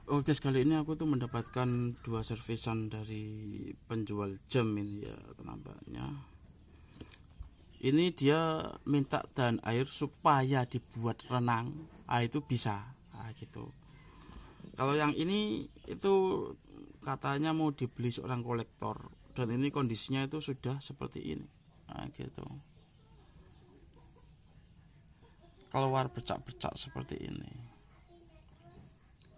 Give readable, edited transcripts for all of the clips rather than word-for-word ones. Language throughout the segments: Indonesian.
Oke, sekali ini aku tuh mendapatkan dua servisan dari penjual jam ini ya, nampaknya. Ini dia minta dan air supaya dibuat renang, itu bisa, gitu. Kalau yang ini itu katanya mau dibeli seorang kolektor dan ini kondisinya itu sudah seperti ini, gitu. Keluar bercak-bercak seperti ini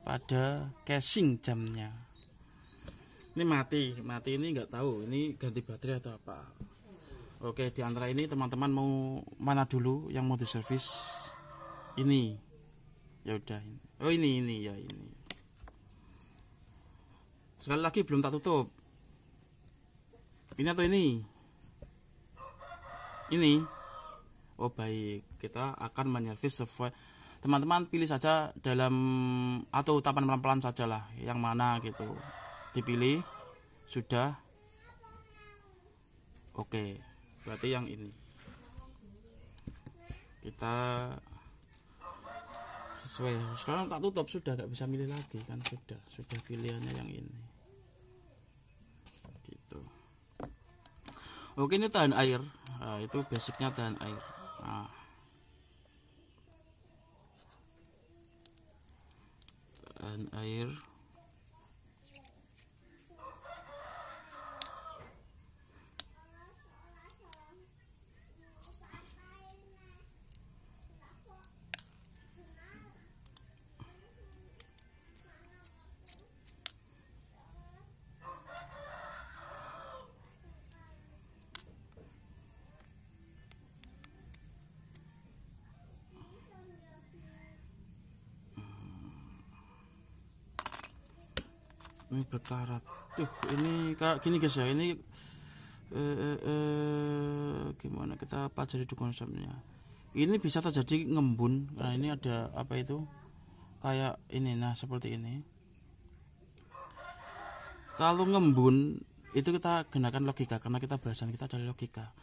pada casing jamnya. Ini mati ini nggak tahu ini ganti baterai atau apa. Oke, di antara ini teman-teman mau mana dulu yang mau diservis? Ini. Ya udah. Oh, ini ya ini. Sekali lagi belum tak tutup. Ini atau ini? Ini. Oh, baik. Kita akan menyervis sesuai. Teman-teman pilih saja dalam atau tapan pelan-pelan sajalah yang mana gitu. Dipilih. Sudah. Oke. Berarti yang ini. Kita sesuai. Sekarang tak tutup sudah, nggak bisa milih lagi kan, sudah pilihannya yang ini gitu. Oke, ini tahan air. Nah, itu basicnya tahan air. Nah, tahan air. Ini berkarat. Tuh, ini kayak gini guys ya. Ini gimana kita pelajari di konsepnya. Ini bisa terjadi ngembun. Nah, ini ada apa itu? Kayak ini, nah seperti ini. Kalau ngembun itu kita gunakan logika karena kita bahasan kita adalah logika.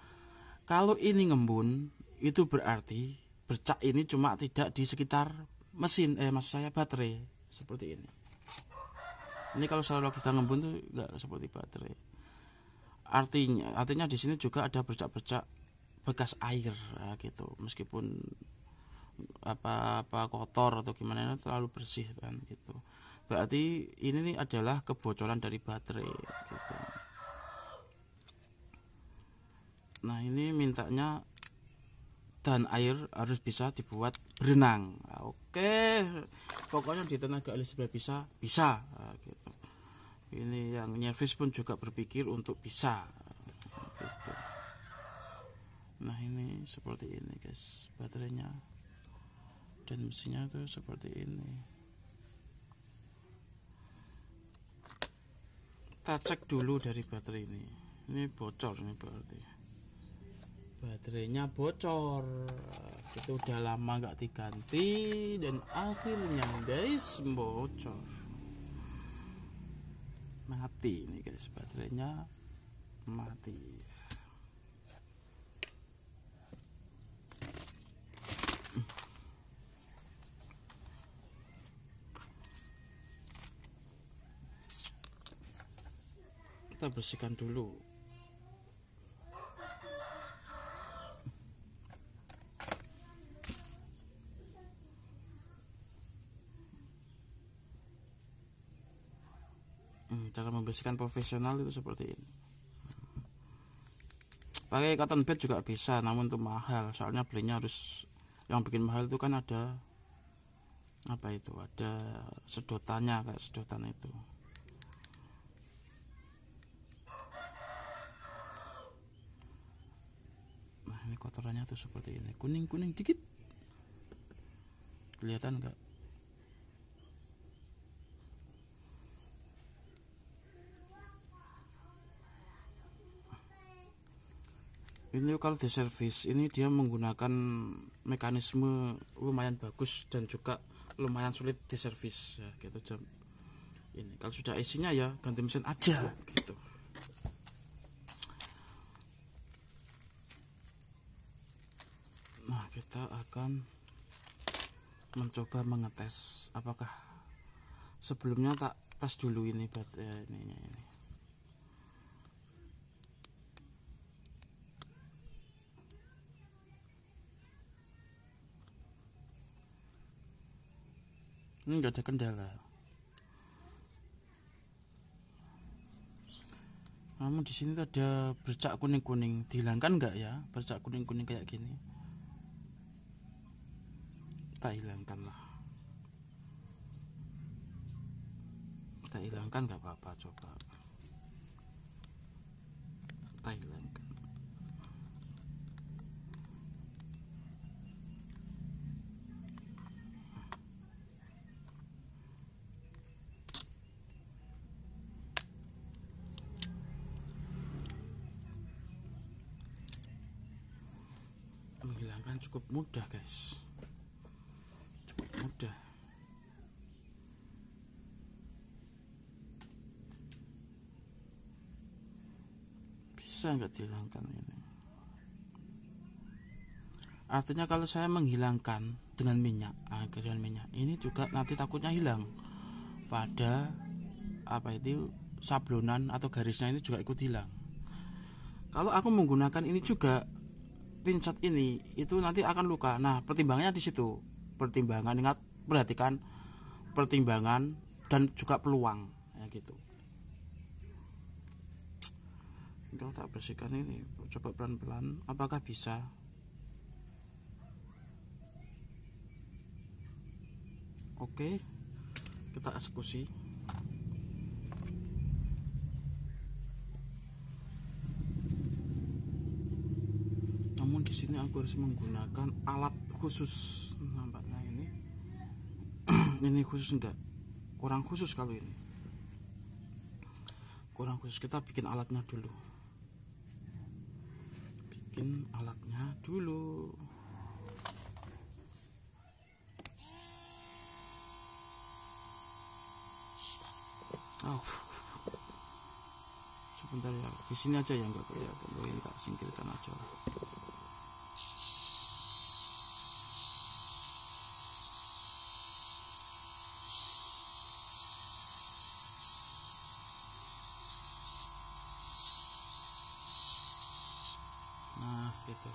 Kalau ini ngembun itu berarti bercak ini cuma tidak di sekitar mesin, maksud saya baterai seperti ini. Ini kalau secara logika ngembun tuh nggak seperti baterai. Artinya di sini juga ada bercak-bercak bekas air, gitu. Meskipun apa kotor atau gimana, terlalu bersih kan gitu. Berarti ini nih adalah kebocoran dari baterai gitu. Nah, ini mintanya dan air harus bisa dibuat berenang. Oke, pokoknya di tenaga ahli sebelah bisa, gitu. Ini yang nyervis pun juga berpikir untuk bisa, gitu. Nah, ini seperti ini guys baterainya dan mesinnya tuh seperti ini. Kita cek dulu dari baterai ini bocor, ini berarti baterainya bocor. Itu udah lama nggak diganti dan akhirnya guys bocor, mati ini guys, baterainya mati. Kita bersihkan dulu. Cara membersihkan profesional itu seperti ini. Pakai cotton bed juga bisa, namun itu mahal. Soalnya belinya harus, yang bikin mahal itu kan ada apa itu, ada sedotannya, kayak sedotan itu. Nah, ini kotorannya tuh seperti ini, kuning-kuning dikit. Kelihatan nggak? Ini kalau di servis ini dia menggunakan mekanisme lumayan bagus dan juga lumayan sulit di servis ya, gitu jam ini. Kalau sudah isinya ya ganti mesin aja gitu. Nah, kita akan mencoba mengetes apakah Sebelumnya tak tas dulu ini ininya ini. Ini enggak ada kendala. Namun di sini ada bercak kuning-kuning, dihilangkan enggak ya? Bercak kuning-kuning kayak gini. Tak hilangkan lah. Tak hilangkan enggak apa-apa, coba. Tak hilangkan. Menghilangkan cukup mudah, guys. Cukup mudah. Bisa nggak dihilangkan ini? Artinya kalau saya menghilangkan dengan minyak, dengan minyak ini juga nanti takutnya hilang pada apa itu sablonan atau garisnya ini juga ikut hilang. Kalau aku menggunakan ini juga pincat ini, itu nanti akan luka. Nah, pertimbangannya di situ. Pertimbangan, ingat, perhatikan pertimbangan dan juga peluang, ya gitu. Kalau tak bersihkan ini, coba pelan-pelan, apakah bisa? Oke, kita eksekusi. Namun di sini aku harus menggunakan alat khusus. Nampaknya ini, ini khusus enggak? Kurang khusus kalau ini. Kurang khusus, kita bikin alatnya dulu. Bikin alatnya dulu. Sebentar ya, di sini aja ya, nggak kelihatan. Ini tak singkirkan aja. Nah, gitu.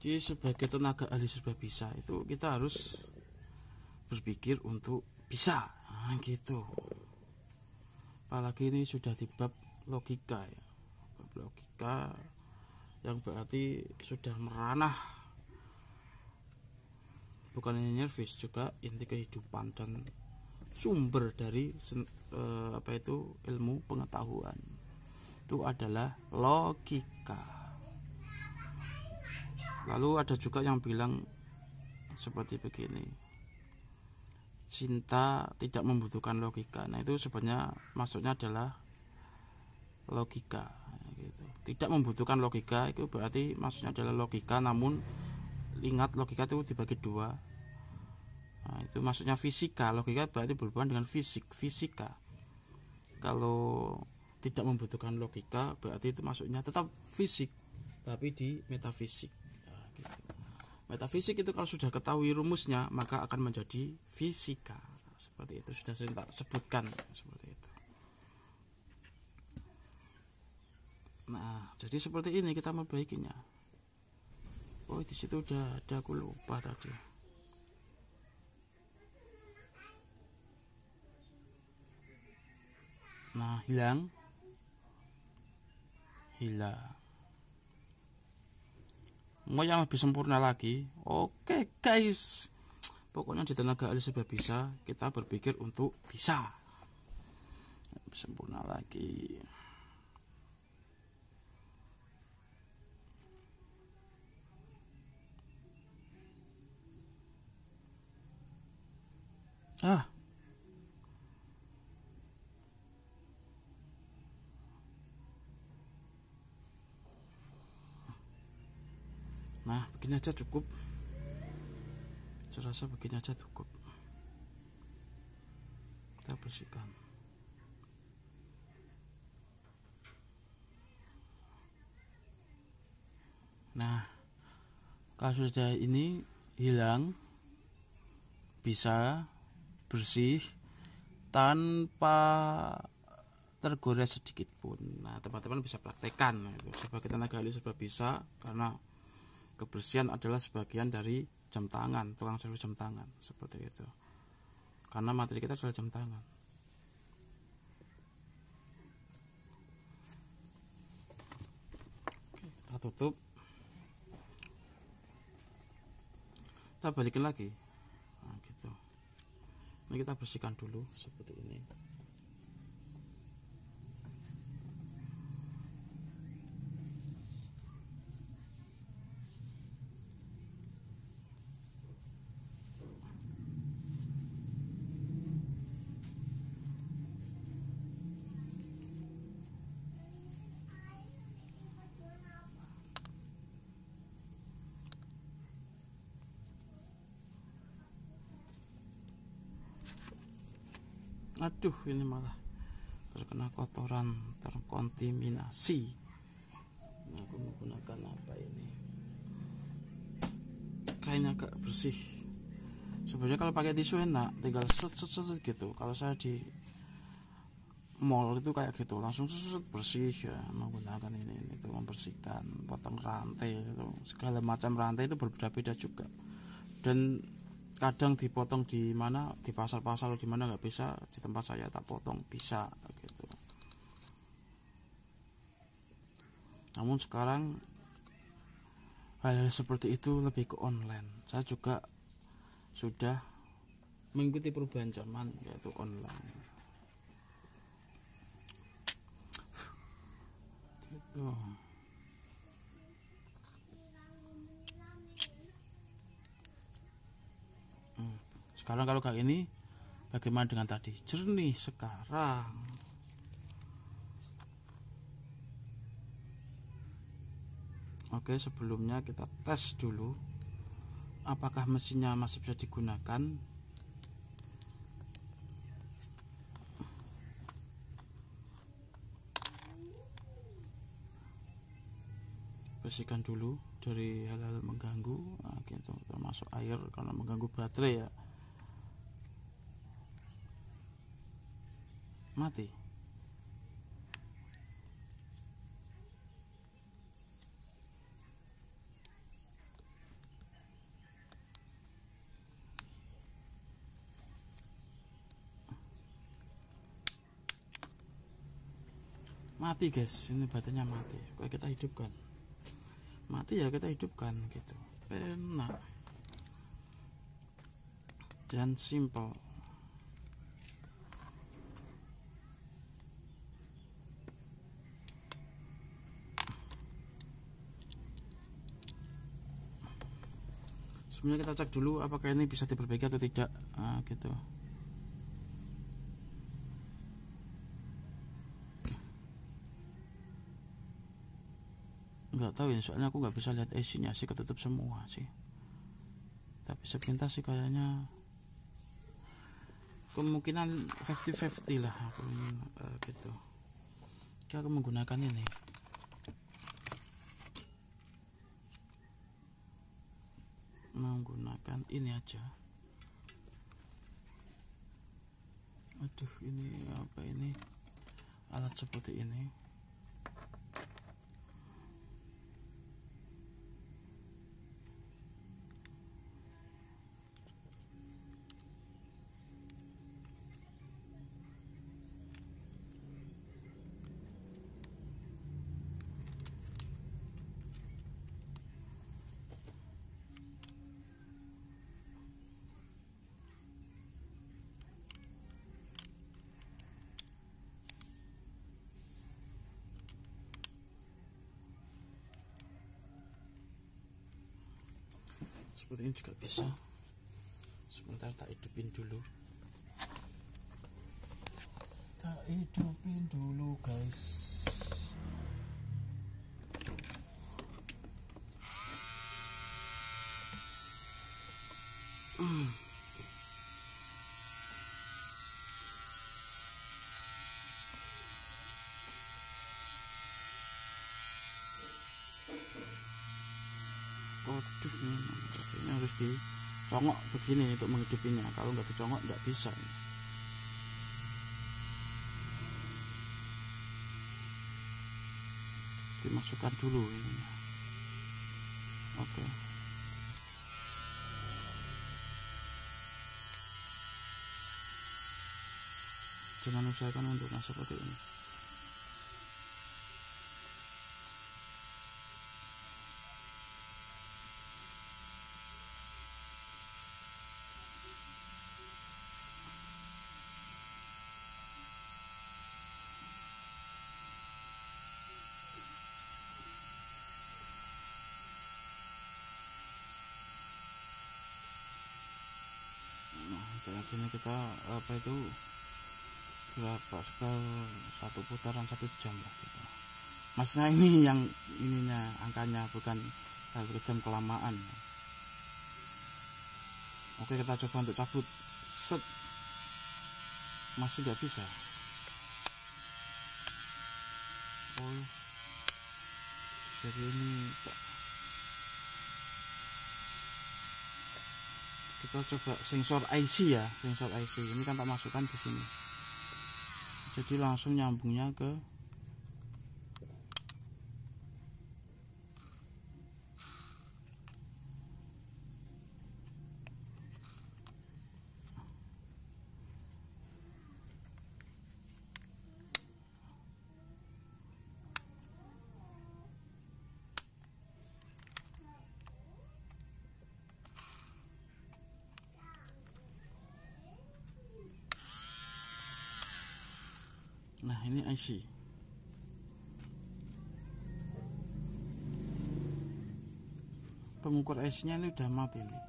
Jadi sebagai tenaga ahli serba bisa itu kita harus berpikir untuk bisa, gitu. Apalagi ini sudah di bab logika ya, bab logika yang berarti sudah meranah bukan hanya nervis, juga inti kehidupan dan sumber dari ilmu pengetahuan itu adalah logika. Lalu ada juga yang bilang seperti begini, cinta tidak membutuhkan logika. Nah, itu sebenarnya maksudnya adalah logika, gitu. Tidak membutuhkan logika itu berarti maksudnya adalah logika, namun ingat logika itu dibagi dua. Nah, itu maksudnya fisika. Logika berarti berhubungan dengan fisika. Kalau tidak membutuhkan logika berarti itu maksudnya tetap fisik tapi di metafisik. Gitu. Metafisik itu kalau sudah ketahui rumusnya maka akan menjadi fisika. Seperti itu sudah saya tak sebutkan seperti itu. Nah, jadi seperti ini kita memperbaikinya. Oh, di situ udah ada, aku lupa tadi. Nah, hilang. Mau yang lebih sempurna lagi, oke guys, pokoknya di tenaga ahli serba bisa kita berpikir untuk bisa lebih sempurna lagi. Nah, begini aja cukup. Saya rasa begini aja cukup. Kita bersihkan. Nah, kalau sudah ini hilang, bisa bersih tanpa tergores sedikit pun. Nah, teman-teman bisa praktekkan sebagai tenaga ahli serba bisa, karena kebersihan adalah sebagian dari jam tangan, tukang servis jam tangan, seperti itu. Karena materi kita adalah jam tangan. Oke, kita tutup. Kita balikin lagi. Nah, gitu. Ini kita bersihkan dulu seperti ini. Aduh, ini malah terkena kotoran, terkontaminasi. Nah, aku menggunakan apa ini? Kainnya agak bersih. Sebenarnya kalau pakai tisu enak, tinggal set gitu. Kalau saya di mall itu kayak gitu, langsung bersih ya. Menggunakan ini itu membersihkan, potong rantai itu, segala macam rantai itu berbeda-beda juga. Dan kadang dipotong di mana, di pasar-pasar di mana nggak bisa, di tempat saya tak potong bisa gitu. Namun sekarang hal seperti itu lebih ke online. Saya juga sudah mengikuti perubahan zaman, yaitu online gitu. Sekarang kalau kayak ini, bagaimana dengan tadi? Jernih sekarang. Oke, sebelumnya kita tes dulu apakah mesinnya masih bisa digunakan. Bersihkan dulu dari hal-hal mengganggu, nah, gitu, termasuk air karena mengganggu baterai ya. Mati. Mati guys, ini baterainya mati. Kalau kita hidupkan, mati ya kita hidupkan gitu. Enak dan simple. Sebenarnya kita cek dulu apakah ini bisa diperbaiki atau tidak. Nah, gitu. Nggak tahu ya, soalnya aku nggak bisa lihat isinya sih, ketutup semua sih. Tapi sepintas sih kayaknya kemungkinan 50-50 lah aku gitu. Aku menggunakan ini. Menggunakan ini aja. Aduh, ini apa ini? Alat seperti ini. Seperti ini juga bisa. Sebentar tak hidupin dulu. Tak hidupin dulu guys. Waduh, ini harus di congok begini untuk menghidupinya. Kalau nggak dicongok nggak bisa. Dimasukkan dulu ini. Oke. Jangan usahakan untuk seperti ini. Nah, kayak gini kita apa itu berapa sekali satu putaran 1 jam lah gitu. Maksudnya ini yang ininya angkanya bukan 1 jam kelamaan. Oke, kita coba untuk cabut. Set, masih nggak bisa. Oh, jadi ini kita coba sensor IC ya, sensor IC ini kan tak masukkan di sini. Jadi langsung nyambungnya ke nah ini IC. Pengukur IC-nya ini udah mati nih.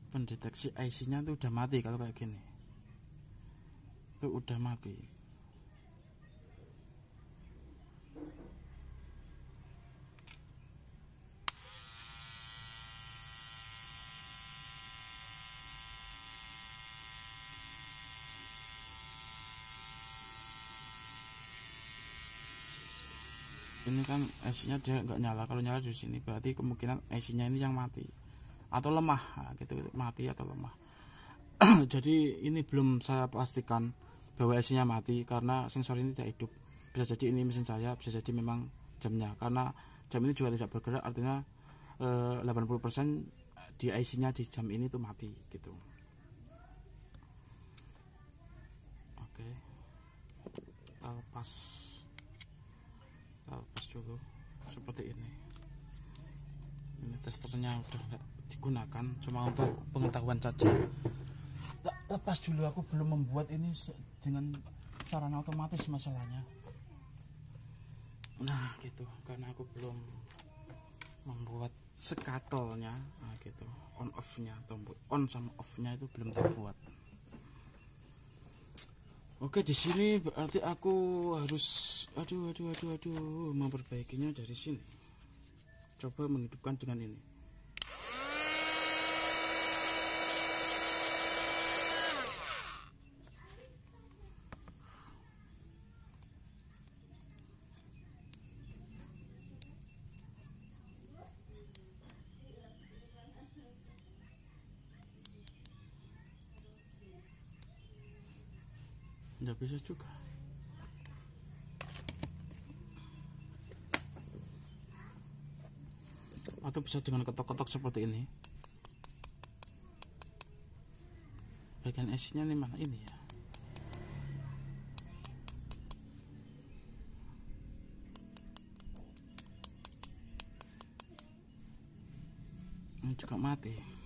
Pendeteksi IC-nya itu udah mati kalau kayak gini. Itu udah mati. Ini kan IC-nya dia nggak nyala. Kalau nyala di sini berarti kemungkinan IC-nya ini yang mati atau lemah, nah, gitu, mati atau lemah. Jadi ini belum saya pastikan bahwa IC-nya mati karena sensor ini tidak hidup. Bisa jadi ini mesin saya, bisa jadi memang jamnya, karena jam ini juga tidak bergerak, artinya 80% di IC-nya di jam ini tuh mati gitu. Oke, kita lepas dulu seperti ini. Ini testernya udah nggak digunakan, cuma untuk pengetahuan saja. Lepas dulu, aku belum membuat ini dengan sarana otomatis masalahnya. Nah gitu, karena aku belum membuat skatelnya, nah gitu, on off nya, tombol on sama off nya itu belum terbuat. Oke, di sini berarti aku harus aduh memperbaikinya dari sini. Coba menghidupkan dengan ini. Nggak bisa juga. Atau bisa dengan ketok-ketok seperti ini. Bagian IC-nya ini mana ini ya? Ini juga mati.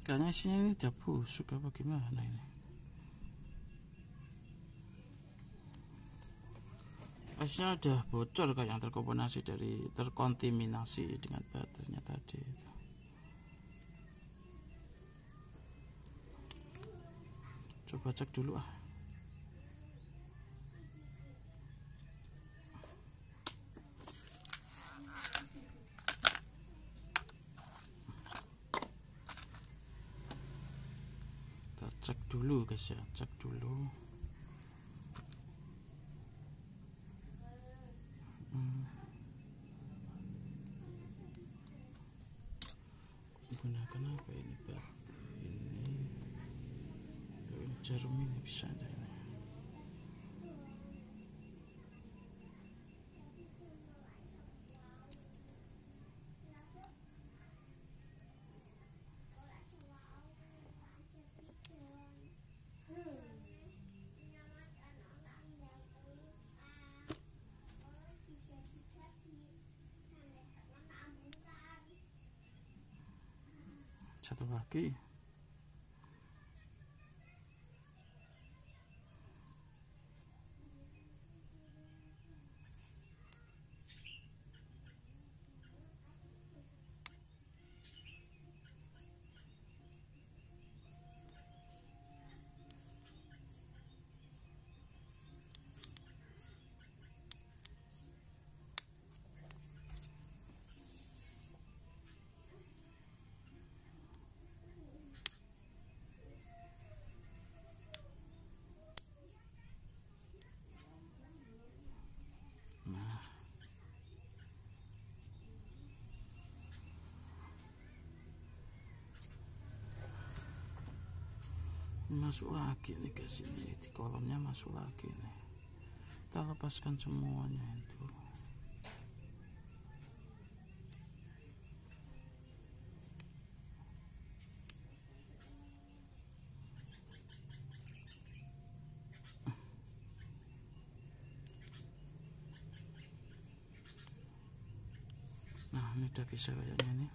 Kayaknya isinya ini udah busuk apa gimana ini. Esnya udah bocor, kayak yang terkontaminasi dengan baterainya tadi itu. Coba cek dulu ah. cek dulu guys ya, cek dulu. Gunakan apa ini Pak? Ini jarum ini bisa ada ini. Satu lagi. Masuk lagi nih guys, ini di kolomnya masuk lagi nih. Kita lepaskan semuanya itu. Nah ini udah bisa kayaknya nih.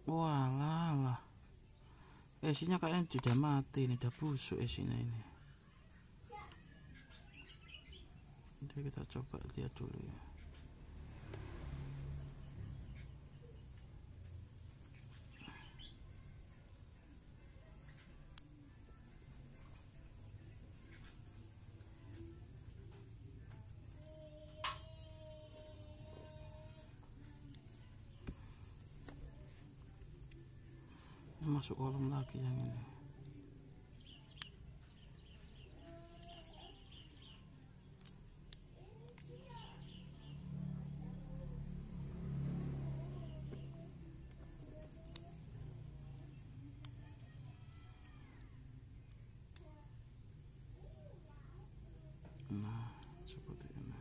Walah, isinya kayaknya sudah mati ini, udah busuk isinya ini. Jadi kita coba lihat dulu ya. Masuk kolom lagi yang ini. Nah seperti ini.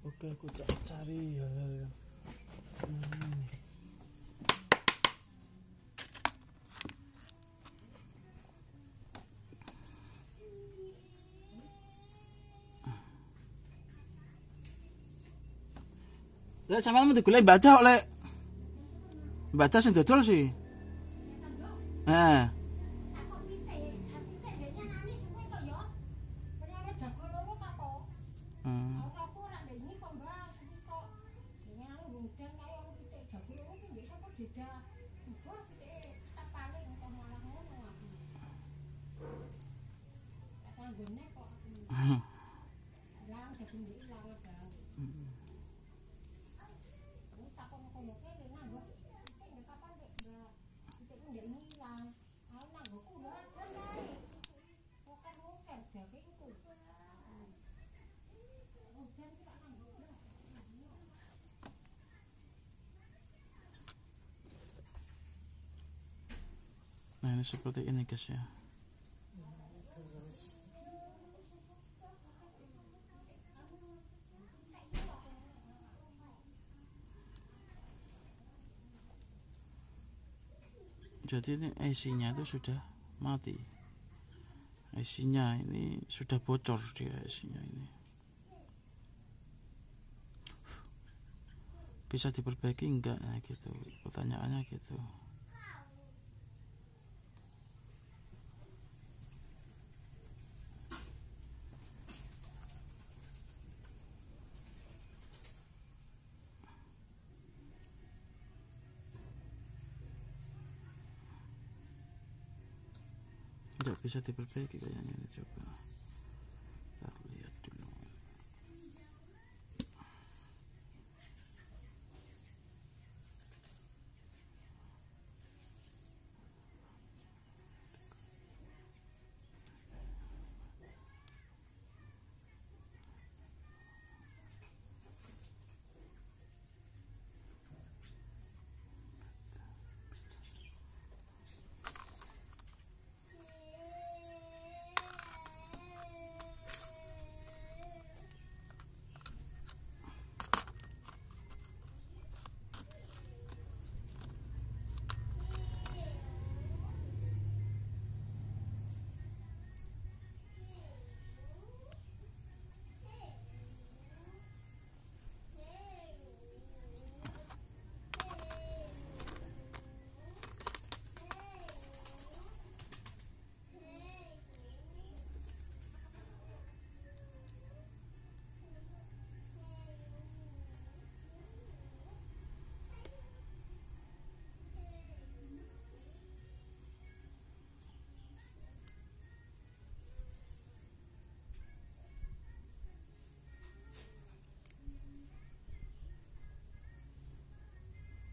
Oke, aku cari ya. Lek sampean mesti golek badak lek. Badak sing dodol sih. Nah ini seperti ini guys ya. Jadi ini IC-nya itu sudah mati. IC-nya ini sudah bocor dia, IC-nya ini. bisa diperbaiki enggak, nah gitu pertanyaannya gitu. Enggak bisa diperbaiki kayaknya ini, coba kita lihat dulu.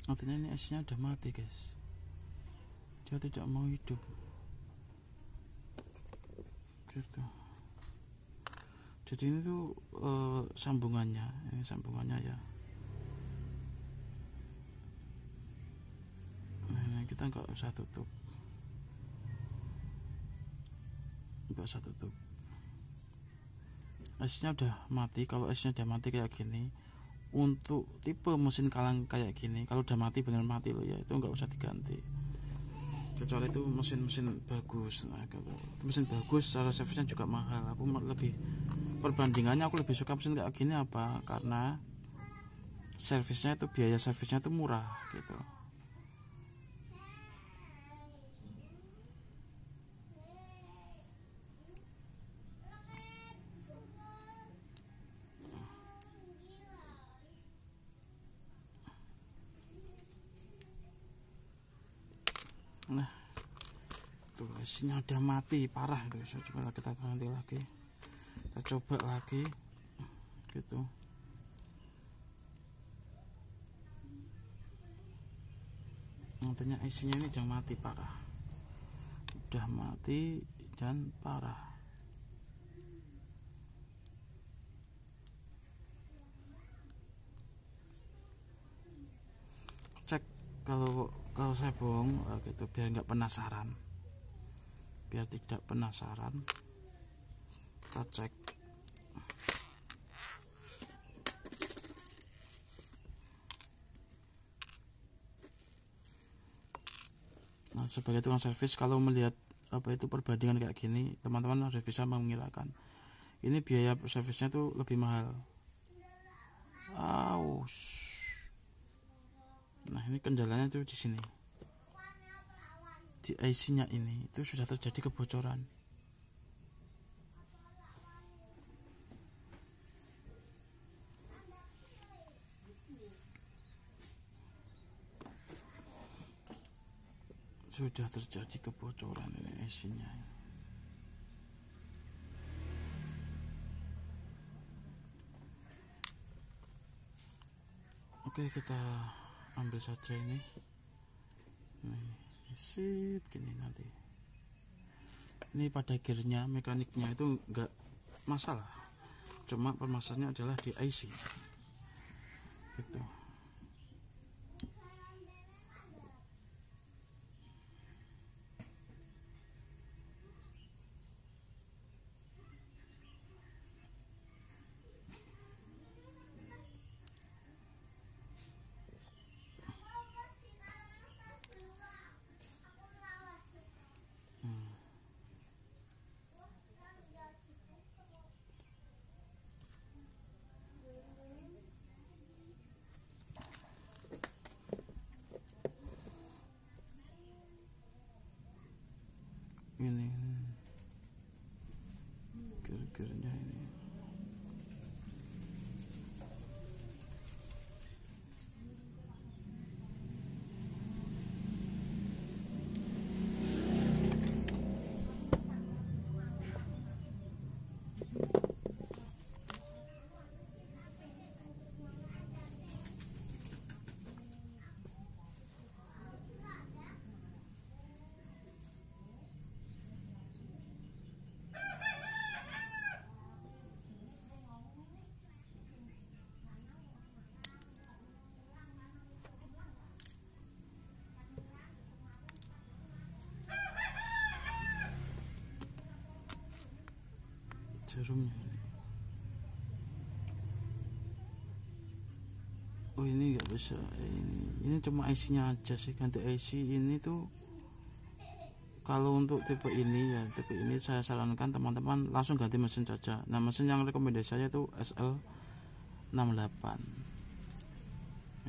Artinya ini esnya udah mati guys, dia tidak mau hidup gitu. Jadi ini tuh sambungannya, ini sambungannya ya. Nah, kita nggak usah tutup, esnya udah mati. Kalau esnya udah mati kayak gini, untuk tipe mesin kalang kayak gini, kalau udah mati bener mati loh ya, itu nggak usah diganti, kecuali itu mesin bagus. Nah, kalau mesin bagus secara servisnya juga mahal. Aku lebih, perbandingannya aku lebih suka mesin kayak gini. Apa? Karena servisnya itu, biaya servisnya itu murah gitu. Nah, tuh esnya udah mati parah itu. Coba kita ganti lagi, kita coba lagi gitu. Nantinya isinya ini udah mati parah, udah mati dan parah. Cek kalau saya bohong gitu, biar nggak penasaran, biar tidak penasaran, kita cek. Nah, sebagai tukang servis, kalau melihat apa itu perbandingan kayak gini, teman-teman harus bisa mengirakan ini biaya servisnya tuh lebih mahal. Nah, ini kendalanya tuh di sini, di IC-nya ini itu sudah terjadi kebocoran. Sudah terjadi kebocoran ini IC-nya. Oke, kita ambil saja ini. Sip, gini nanti. Ini pada gearnya, mekaniknya itu enggak masalah. Cuma permasalahannya adalah di IC. Gitu. gearnya ini. Jarumnya ini. Oh ini nggak bisa, ini cuma IC-nya aja sih. Ganti IC ini tuh kalau untuk tipe ini ya, tipe ini saya sarankan teman-teman langsung ganti mesin saja. Nah mesin yang rekomendasi saya itu SL68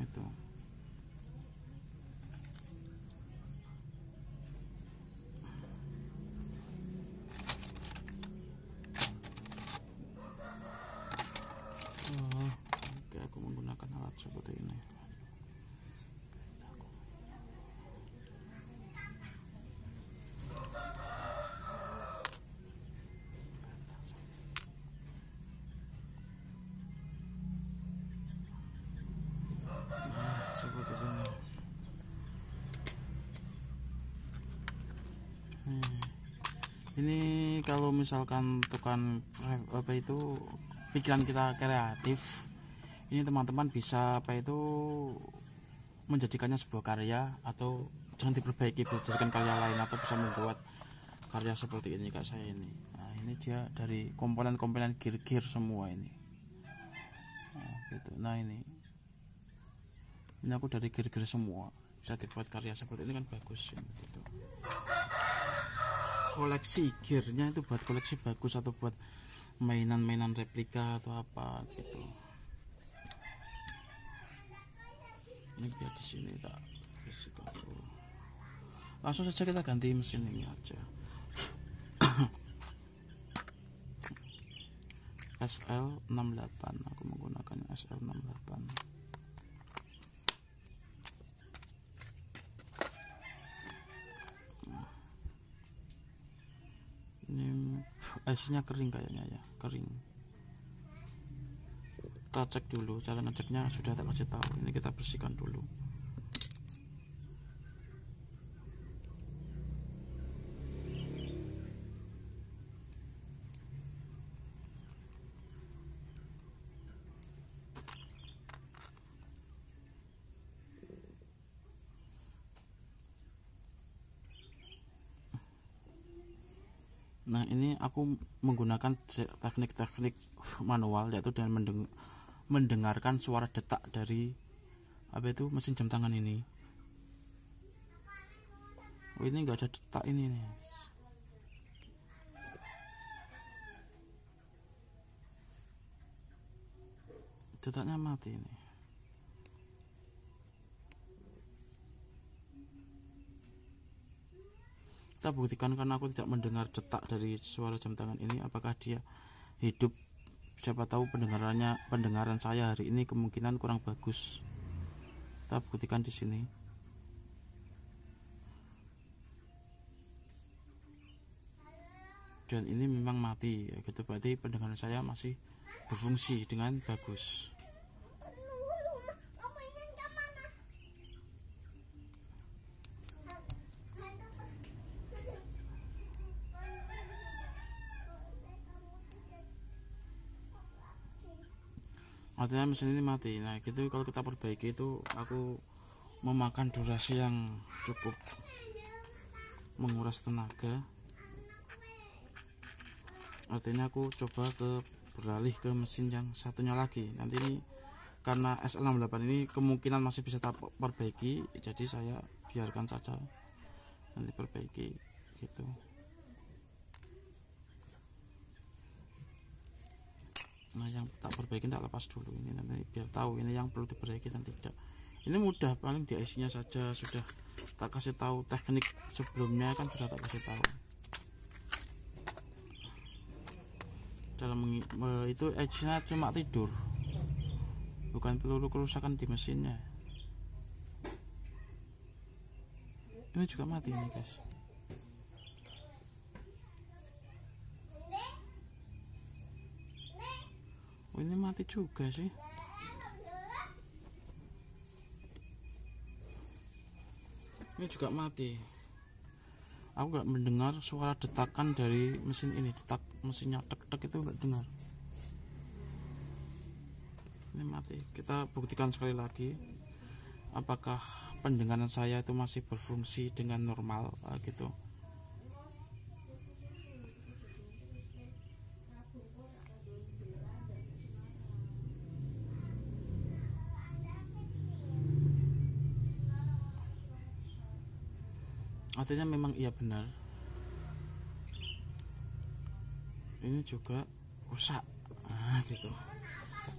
itu. Oke, aku menggunakan alat seperti ini. Seperti ini. Ini kalau misalkan tukang apa itu pikiran kita kreatif, ini teman-teman bisa apa itu menjadikannya sebuah karya, atau jangan diperbaiki, dijadikan karya lain, atau bisa membuat karya seperti ini kayak saya ini. Nah ini dia dari komponen-komponen gear semua ini. Nah, gitu. Nah ini aku dari gear semua, bisa dibuat karya seperti ini kan bagus ini, gitu. Koleksi gearnya itu buat koleksi bagus, atau buat mainan-mainan replika atau apa gitu. Ini biar di sini tak bersihkan dulu. Langsung saja kita ganti mesin ini aja. SL68, aku menggunakan SL68. Ini IC-nya kering kayaknya ya, kering. Kita cek dulu, cara ngeceknya sudah tak kasih tahu. Ini kita bersihkan dulu. Nah ini aku menggunakan teknik-teknik manual, yaitu dengan mendengarkan suara detak dari apa itu mesin jam tangan ini. Oh ini enggak ada detak ini nih. Detaknya mati ini. Kita buktikan, karena aku tidak mendengar detak dari suara jam tangan ini, apakah dia hidup. Siapa tahu pendengaran saya hari ini kemungkinan kurang bagus. Kita buktikan di sini. Dan ini memang mati ya, gitu, berarti pendengaran saya masih berfungsi dengan bagus. Artinya mesin ini mati. Nah gitu, kalau kita perbaiki itu aku memakan durasi yang cukup menguras tenaga. Artinya aku coba beralih ke mesin yang satunya lagi. Nanti ini karena SL68 ini kemungkinan masih bisa tak perbaiki, jadi saya biarkan saja nanti perbaiki gitu. Nah yang tak perbaiki tak lepas dulu ini, nanti biar tahu ini yang perlu diperbaiki dan tidak. Ini mudah, paling di IC-nya saja sudah tak kasih tahu. Teknik sebelumnya kan sudah tak kasih tahu. itu edge-nya cuma tidur, bukan peluru kerusakan di mesinnya. Ini juga mati nih guys. Oh, ini mati juga sih. Ini juga mati. Aku nggak mendengar suara detakan dari mesin ini, detak mesinnya tek-tek itu nggak dengar. Ini mati. Kita buktikan sekali lagi apakah pendengaran saya itu masih berfungsi dengan normal gitu. Artinya memang iya benar. Ini juga rusak, gitu.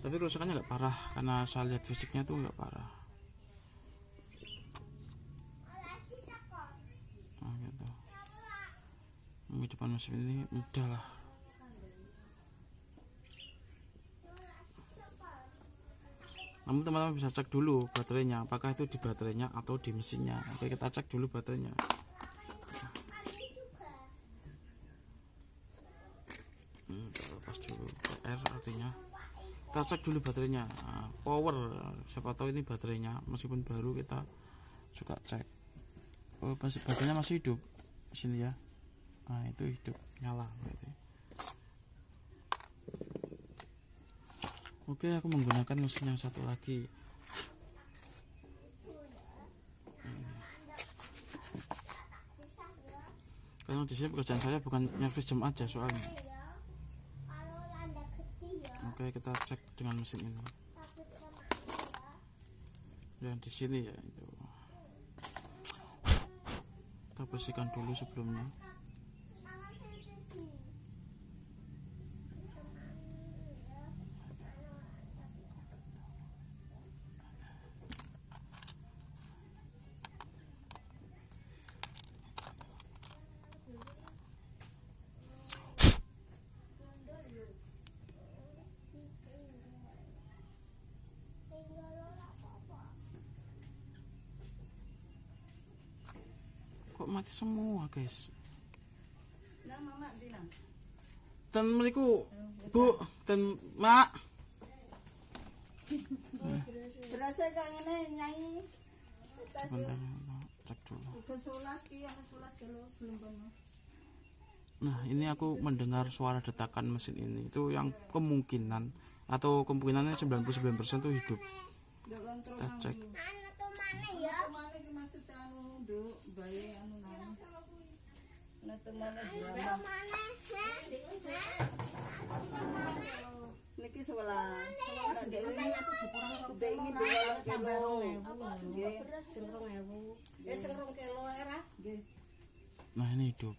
Tapi kerusakannya nggak parah karena saya lihat fisiknya tuh nggak parah. Gitu. Di depan mesin ini udah lah. Namun teman-teman bisa cek dulu baterainya, apakah itu di baterainya atau di mesinnya. Oke, kita cek dulu baterainya. Lepas dulu PR, artinya kita cek dulu baterainya. Power, siapa tahu ini baterainya, meskipun baru kita juga cek. Oh, baterainya masih hidup di sini ya. Nah, itu hidup, nyala berarti. Oke, aku menggunakan mesin yang satu lagi. Karena di sini pekerjaan saya bukan nyervis jam aja soalnya. Oke, kita cek dengan mesin ini. Yang di sini ya itu. Kita bersihkan dulu sebelumnya. Kok mati semua guys. Dan meriku bu dan mak berasa kok ngene nyanyi sebentar cek dulu. Nah, ini aku mendengar suara detakan mesin ini, itu yang kemungkinan atau kemungkinannya 99% tuh hidup. Kita cek. Niki 11 ndek wingi aku jepurang ndek iki tambah 2000 nggih sing 2000 sing 2 kilo era nggih. Nah, ini hidup.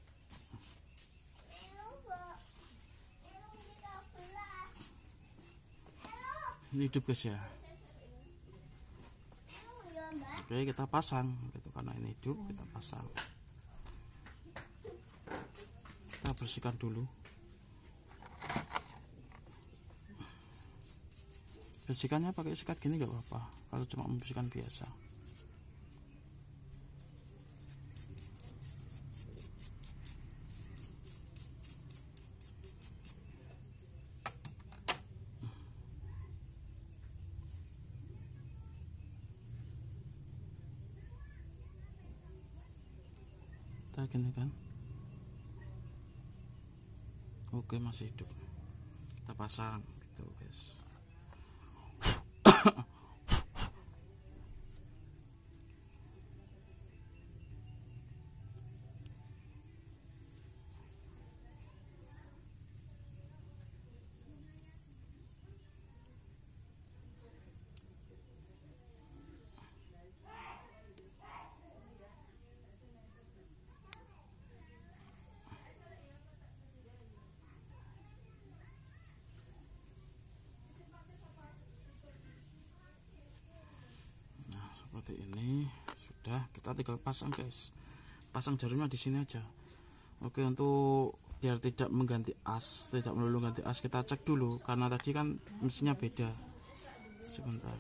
Ini hidup guys ya. Oke, kita pasang gitu, karena ini hidup kita pasang. Kita bersihkan dulu. Bersihkannya pakai sikat gini nggak apa-apa, kalau cuma membersihkan biasa. Kita gini kan. Oke, masih hidup. Kita pasang gitu guys. Seperti ini sudah, kita tinggal pasang guys. Pasang jarumnya di sini aja. Oke, untuk biar tidak mengganti as, tidak melulu ganti as, kita cek dulu karena tadi kan mesinnya beda. Sebentar.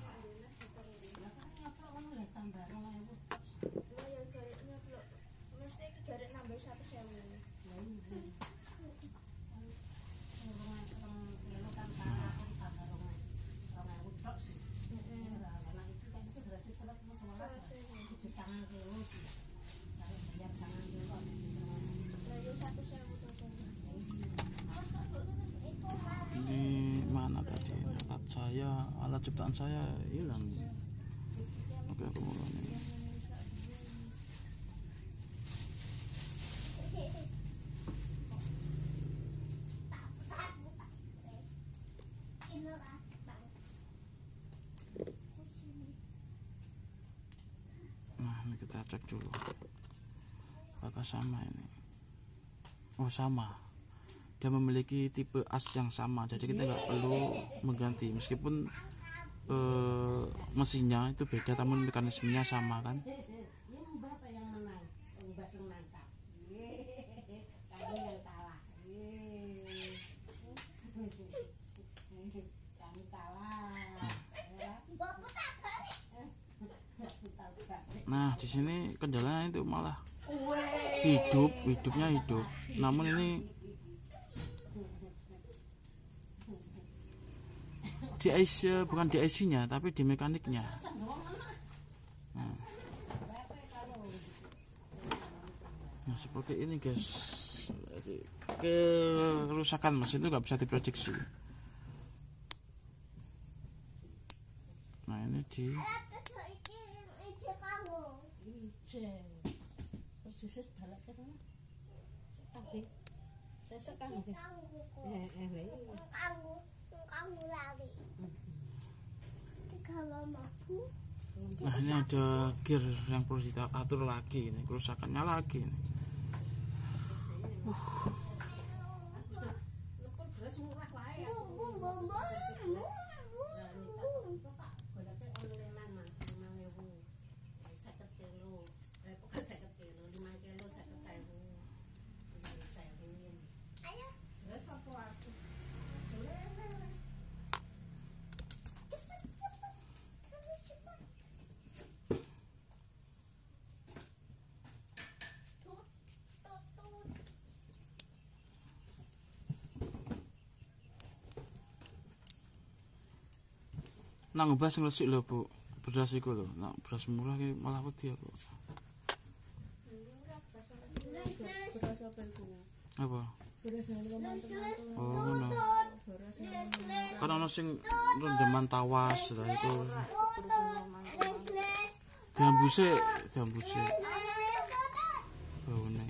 Ini mana tadi alat saya, alat ciptaan saya hilang. Oke, aku mulai ini. Nah, ini kita cek dulu apakah sama ini. Oh, sama, dia memiliki tipe as yang sama, jadi kita nggak perlu mengganti meskipun mesinnya itu beda, namun mekanismenya sama kan. Nah, di sini kendalanya itu malah hidupnya hidup, namun ini di IC, bukan di IC-nya tapi di mekaniknya. Nah, seperti ini guys. Kerusakan mesin itu nggak bisa diprediksi. Nah, ini di nah, ini ada gear yang perlu kita atur lagi, ini kerusakannya lagi ini. Nang beras ngresik lho, Bu. Beras iku lho, nah beras murah ki malah wedi aku. Apa? Oh, ngono. Kan ana sing rendeman tawas lha iku. Diambuse. Baune.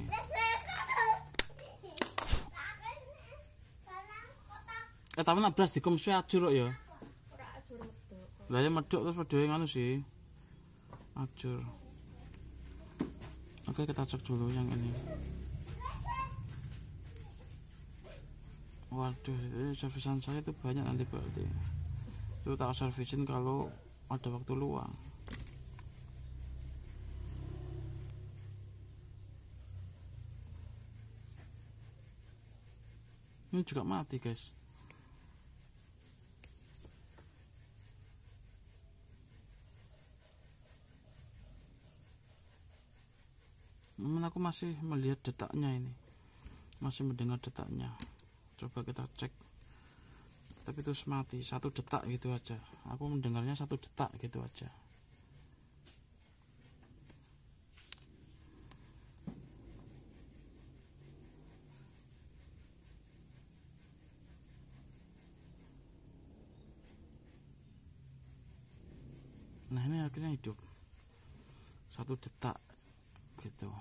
Tapi nek beras dikom suwe ajur kok ya. Lah ya medhok terus padha ngono sih. Ajur. Oke, kita cek dulu yang ini. Waduh, ini servisan saya itu banyak nanti berarti. Itu tak servisin kalau ada waktu luang. Ini juga mati guys. Aku masih melihat detaknya ini, masih mendengar detaknya. Coba kita cek, tapi terus mati 1 detak gitu aja. Aku mendengarnya 1 detak gitu aja. Nah, ini akhirnya hidup 1 detak gitu.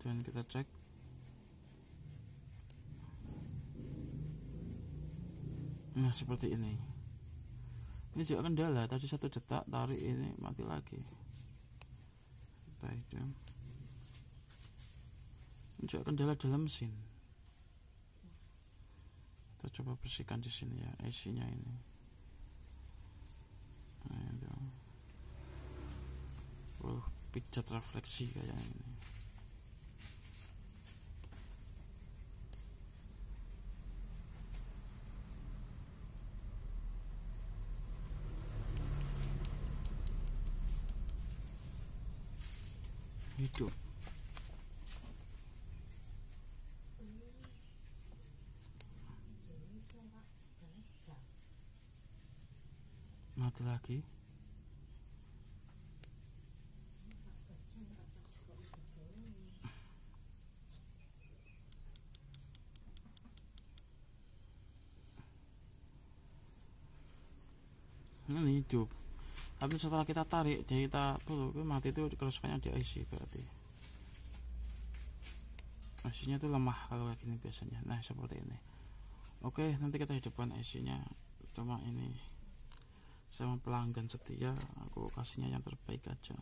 Dan kita cek. Nah, seperti ini. Ini juga kendala, tadi 1 detak tarik, ini mati lagi. Kita hidup. Ini juga kendala dalam mesin. Kita coba bersihkan di sini ya, IC-nya ini. Nah, itu. Pijat refleksi kayak ini. hidup. Mati lagi. Ini hidup, tapi setelah kita tarik dia kita mati itu kerusakannya di IC, berarti IC nya itu lemah kalau kayak gini biasanya. Nah seperti ini. Oke, nanti kita hidupkan IC nya. Cuma ini sama pelanggan setia, aku kasihnya yang terbaik aja.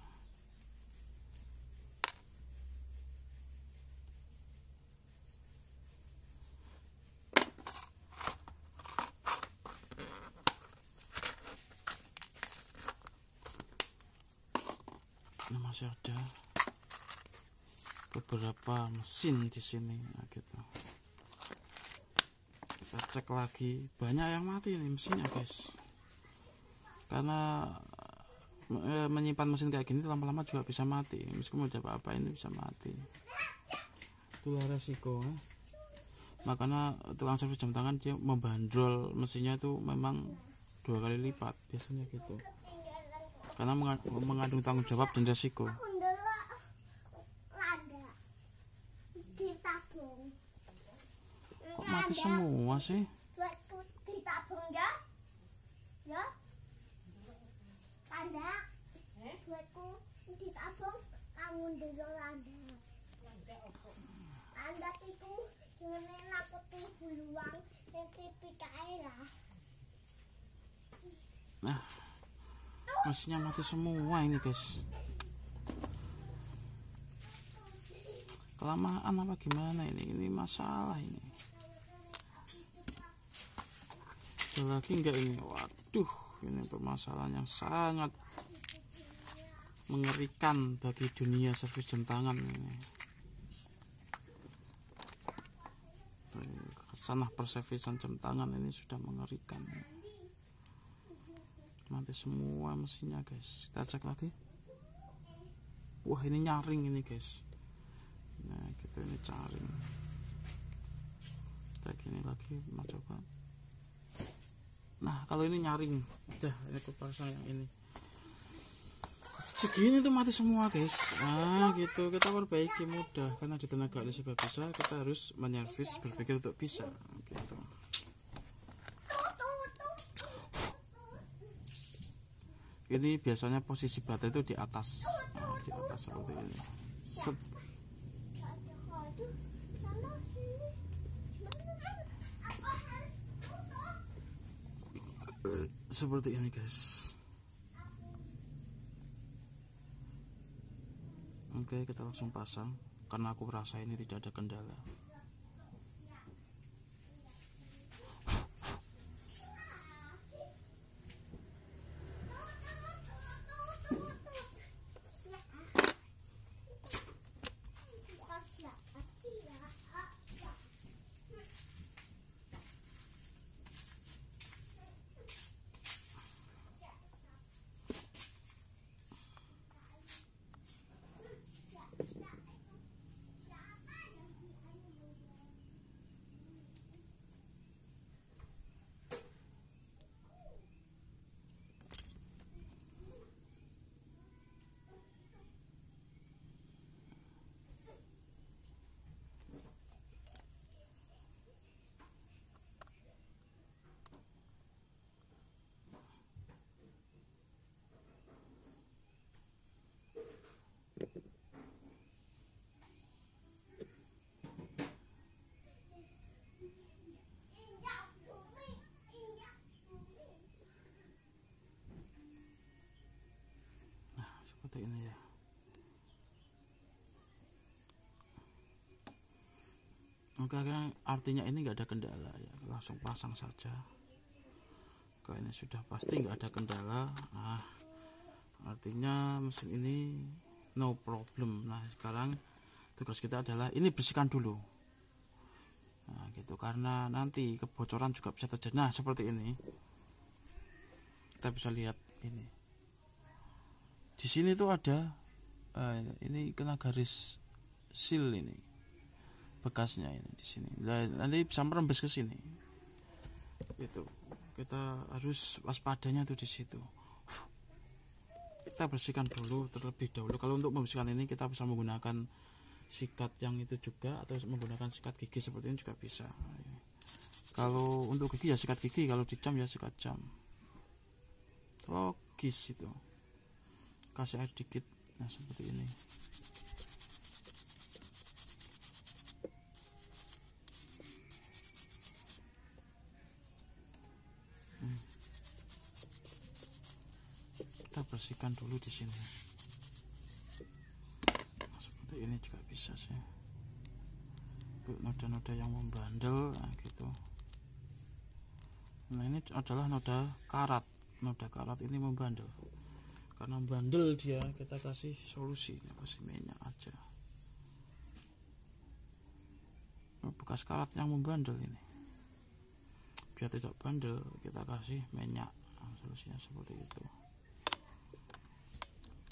Nah, masih ada beberapa mesin di sini. Nah, gitu. Kita cek lagi, banyak yang mati nih mesinnya guys, karena menyimpan mesin kayak gini lama-lama juga bisa mati. Meskipun udah apa-apa ini bisa mati, itulah resiko. Makanya tukang servis jam tangan dia membandrol mesinnya itu memang 2 kali lipat biasanya gitu, karena mengandung tanggung jawab dan resiko. Kok mati semua sih? Ditabung ya? Ya? Tanda? Buatku ditabung kamu dulu landa. Tanda itu jenenge nakuti buluang ning TV kae lah. Nah, mesinnya mati semua ini guys. Kelamaan apa gimana ini masalah ini. Ada lagi enggak ini? Waduh, ini permasalahan yang sangat mengerikan bagi dunia servis jam tangan ini. Kesanah perservisan jam tangan ini sudah mengerikan. Mati semua mesinnya guys. Kita cek lagi. Wah, ini nyaring ini guys. Nah gitu, ini caring. Kayak gini lagi, mau coba. Nah kalau ini nyaring, udah ini aku pasang yang ini. Segini tuh mati semua guys. Nah gitu, kita perbaiki mudah, karena di tenaga ahli serba bisa, kita harus menyervis berpikir untuk bisa gitu. Ini biasanya posisi baterai itu di atas, nah, di atas seperti ini. Set. Seperti ini guys. Oke, kita langsung pasang karena aku merasa ini tidak ada kendala. Seperti ini ya. Oke, artinya ini nggak ada kendala ya, langsung pasang saja. Kalau ini sudah pasti nggak ada kendala, nah artinya mesin ini no problem. Nah sekarang tugas kita adalah ini bersihkan dulu. Nah gitu, karena nanti kebocoran juga bisa terjadi. Nah seperti ini, kita bisa lihat ini. Di sini tuh ada ini kena garis seal ini bekasnya ini di sini. Nanti bisa merembes ke sini. Itu kita harus waspadanya tuh di situ. Kita bersihkan dulu terlebih dahulu. Kalau untuk membersihkan ini kita bisa menggunakan sikat yang itu juga, atau menggunakan sikat gigi seperti ini juga bisa. Kalau untuk gigi ya sikat gigi, kalau dicam ya sikat jam. Logis itu. Kasih air dikit, nah seperti ini. Kita bersihkan dulu di sini. Nah, seperti ini juga bisa sih. Untuk noda-noda yang membandel, nah gitu. Nah ini adalah noda karat. Noda karat ini membandel. Karena bandel dia, kita kasih solusi, kasih minyak aja. Bekas karat yang membandel ini, biar tidak bandel kita kasih minyak. Nah, solusinya seperti itu.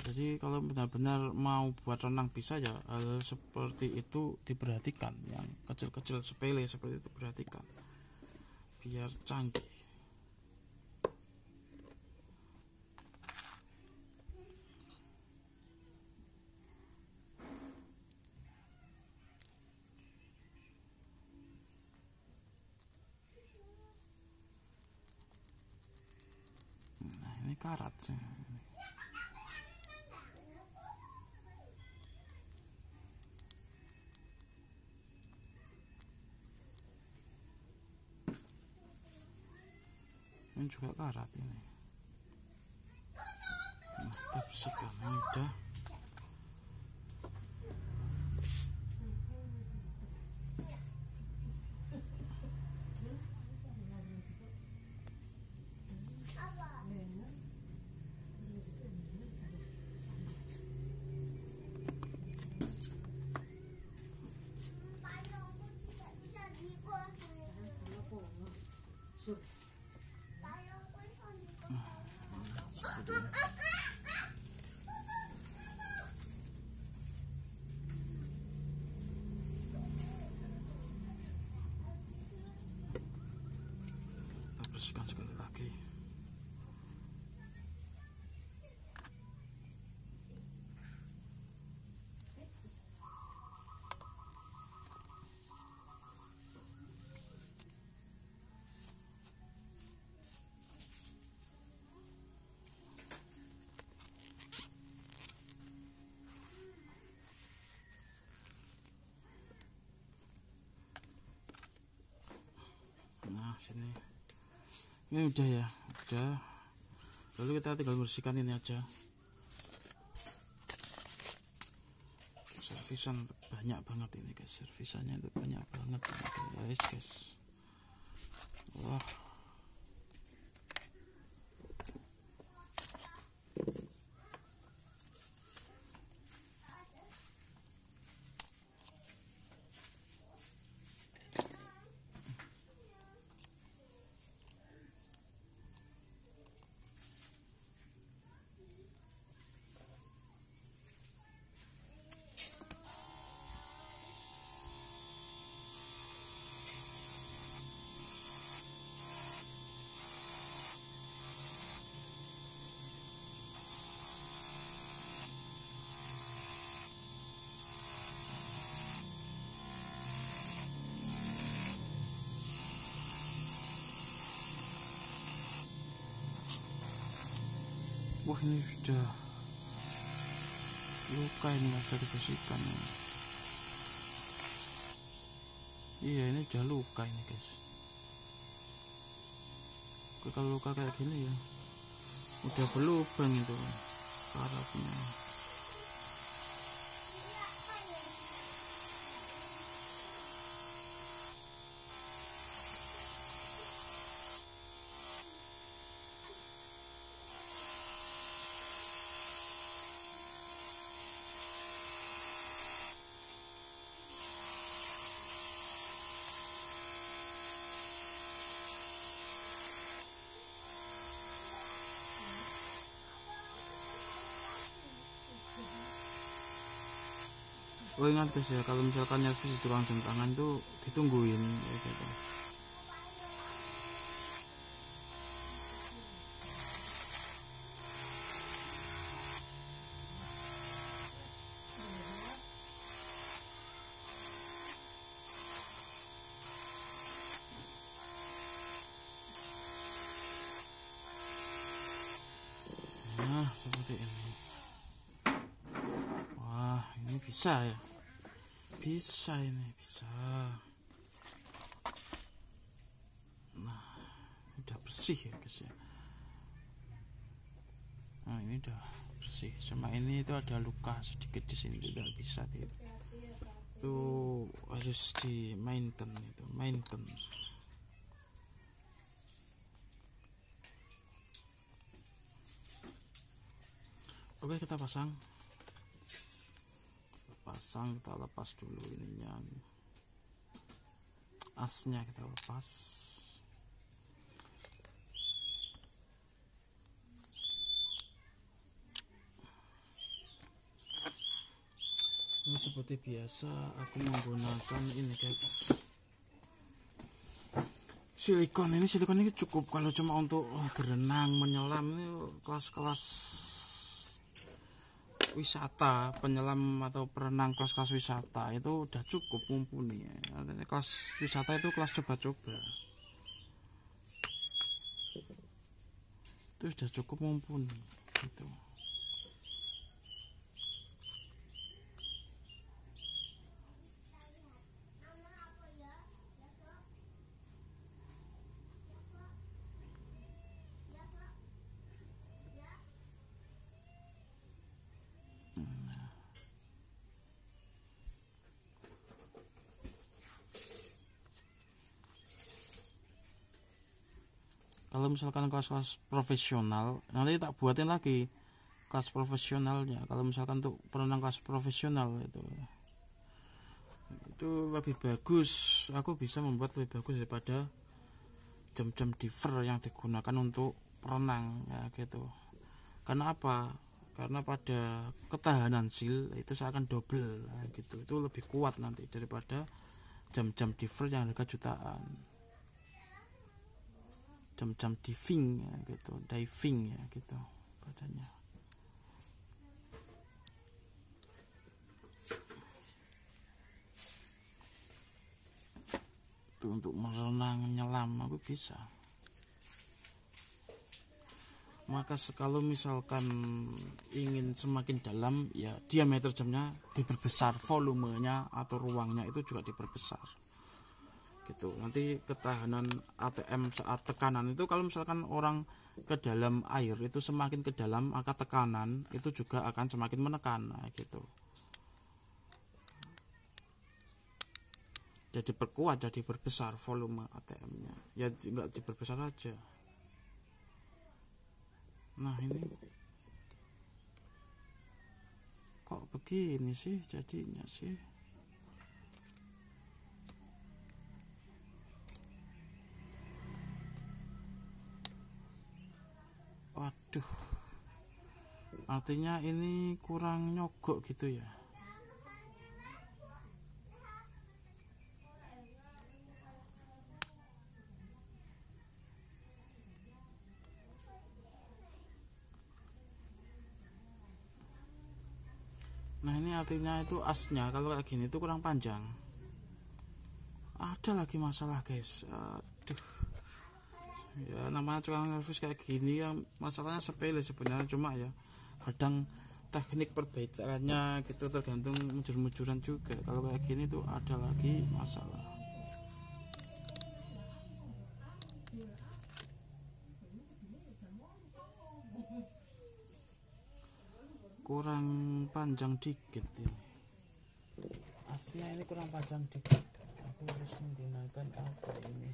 Jadi kalau benar-benar mau buat renang bisa ya, hal seperti itu diperhatikan. Yang kecil-kecil sepele seperti itu perhatikan, biar canggih. Nah ini karat sih. Ini juga karat ini. Nah, kita bersihkan ini udah. Kita bersihkan sekali lagi. Nah sini ini udah ya, udah. Lalu kita tinggal bersihkan ini aja. Servisan banyak banget ini guys, servisannya itu banyak banget guys. Wah. Wah ini sudah luka, ini nggak bisa dibersihkan. Iya ini udah luka ini guys. Kalau luka kayak gini ya udah berlubang itu karatnya. Oh ingat guys ya, kalau misalkan nyervis di tukang jam tangan tuh ditungguin ya gitu. Nah seperti ini. Wah ini bisa ya, bisa ini bisa. Nah udah bersih ya guys ya. Nah ini udah bersih, cuma ini itu ada luka sedikit di sini, tidak bisa itu harus dimainkan, itu mainkan. Oke kita pasang, kita lepas dulu ininya, asnya kita lepas. Ini seperti biasa aku menggunakan ini guys, silikon. Silikon ini cukup kalau cuma untuk berenang, menyelam, ini kelas-kelas wisata, penyelam atau perenang kelas-kelas wisata itu udah cukup mumpuni ya. Kelas wisata itu kelas coba-coba, itu sudah cukup mumpuni gitu. Kalau misalkan kelas-kelas profesional, nanti tak buatin lagi kelas profesionalnya. Kalau misalkan untuk perenang kelas profesional itu lebih bagus, aku bisa membuat lebih bagus daripada jam-jam diver yang digunakan untuk perenang ya gitu. Karena apa? Karena pada ketahanan seal itu saya akan double ya, gitu. Itu lebih kuat nanti daripada jam-jam diver yang harga jutaan. Jam-jam diving ya gitu, diving ya gitu badannya. Itu untuk merenang, menyelam aku bisa. Maka kalau misalkan ingin semakin dalam ya diameter jamnya diperbesar, volumenya atau ruangnya itu juga diperbesar gitu. Nanti ketahanan ATM saat tekanan itu, kalau misalkan orang ke dalam air itu semakin ke dalam, maka tekanan itu juga akan semakin menekan gitu. Jadi perkuat, jadi berbesar volume ATM-nya. Ya enggak diperbesar aja. Nah ini kok begini sih jadinya sih. Waduh, artinya ini kurang nyogok gitu ya. Nah ini artinya itu asnya kalau kayak gini itu kurang panjang. Ada lagi masalah guys. Aduh, ya namanya tukang servis kayak gini ya, masalahnya sepele sebenarnya, cuma ya kadang teknik perbaikannya gitu tergantung mujur-mujuran juga. Kalau kayak gini tuh ada lagi masalah. Kurang panjang dikit ini. Asnya ini kurang panjang dikit. Aku harus menggunakan apa ini?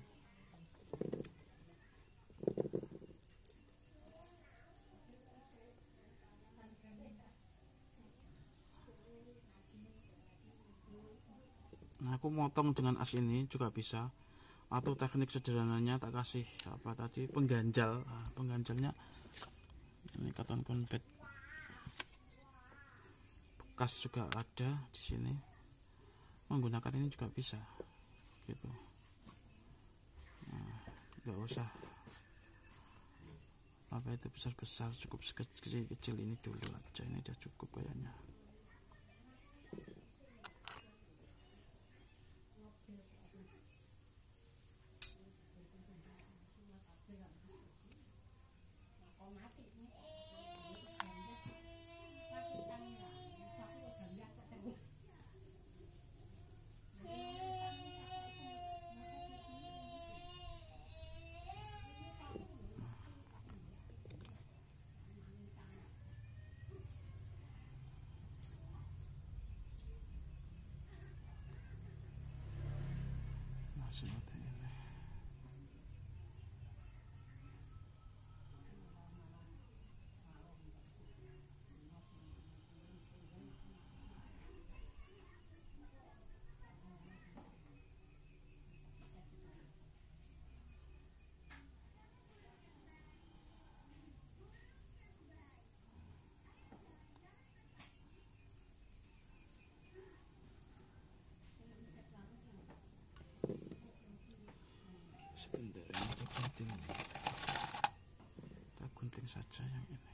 Nah, aku motong dengan as ini juga bisa, atau teknik sederhananya tak kasih apa tadi, pengganjal. Nah, pengganjalnya ini ikatan konvet bekas juga ada di sini. menggunakan ini juga bisa gitu. Nah, nggak usah apa itu besar-besar, cukup kecil ini dulu aja, ini udah cukup kayaknya. Seperti ini. Sebentar, ini kita gunting saja yang ini.